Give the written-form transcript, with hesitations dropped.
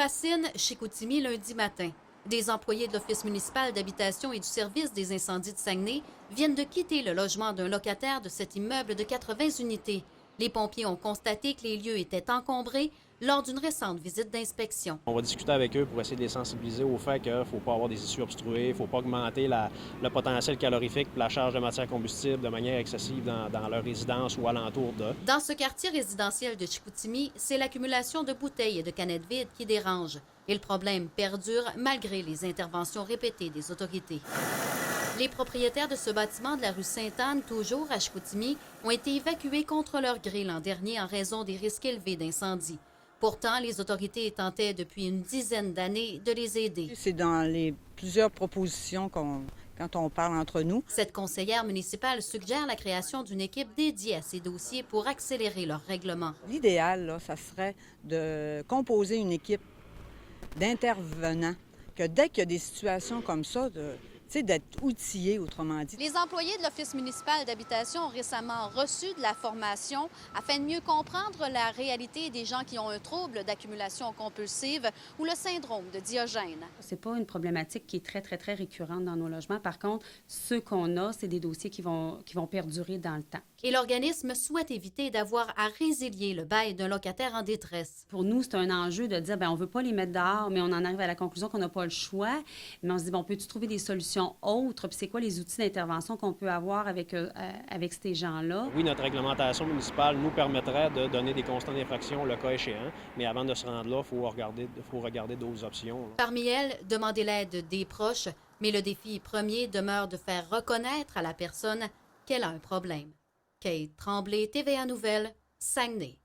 Racine, Chicoutimi, lundi matin. Des employés de l'Office municipal d'habitation et du service des incendies de Saguenay viennent de quitter le logement d'un locataire de cet immeuble de 80 unités. Les pompiers ont constaté que les lieux étaient encombrés lors d'une récente visite d'inspection. On va discuter avec eux pour essayer de les sensibiliser au fait qu'il ne faut pas avoir des issues obstruées, il ne faut pas augmenter le potentiel calorifique et la charge de matière combustible de manière excessive dans leur résidence ou alentour de. Dans ce quartier résidentiel de Chicoutimi, c'est l'accumulation de bouteilles et de canettes vides qui dérange. Et le problème perdure malgré les interventions répétées des autorités. Les propriétaires de ce bâtiment de la rue Sainte-Anne, toujours à Chicoutimi, ont été évacués contre leur gré l'an dernier en raison des risques élevés d'incendie. Pourtant, les autorités tentaient depuis une dizaine d'années de les aider. C'est dans les plusieurs propositions quand on parle entre nous. Cette conseillère municipale suggère la création d'une équipe dédiée à ces dossiers pour accélérer leur règlement. L'idéal, là, ça serait de composer une équipe d'intervenants, que dès qu'il y a des situations comme ça, d'être outillés, autrement dit. Les employés de l'Office municipal d'habitation ont récemment reçu de la formation afin de mieux comprendre la réalité des gens qui ont un trouble d'accumulation compulsive ou le syndrome de Diogène. C'est pas une problématique qui est très récurrente dans nos logements. Par contre, ceux qu'on a, c'est des dossiers qui vont perdurer dans le temps. Et l'organisme souhaite éviter d'avoir à résilier le bail d'un locataire en détresse. Pour nous, c'est un enjeu de dire, bien, on veut pas les mettre dehors, mais on en arrive à la conclusion qu'on n'a pas le choix. Mais on se dit, bon, peux-tu trouver des solutions autres? Puis c'est quoi les outils d'intervention qu'on peut avoir avec ces gens-là? Oui, notre réglementation municipale nous permettrait de donner des constats d'infraction le cas échéant, mais avant de se rendre là, il faut regarder d'autres options. Parmi elles, demander l'aide des proches, mais le défi premier demeure de faire reconnaître à la personne qu'elle a un problème. Kate Tremblay, TVA Nouvelles, Saguenay.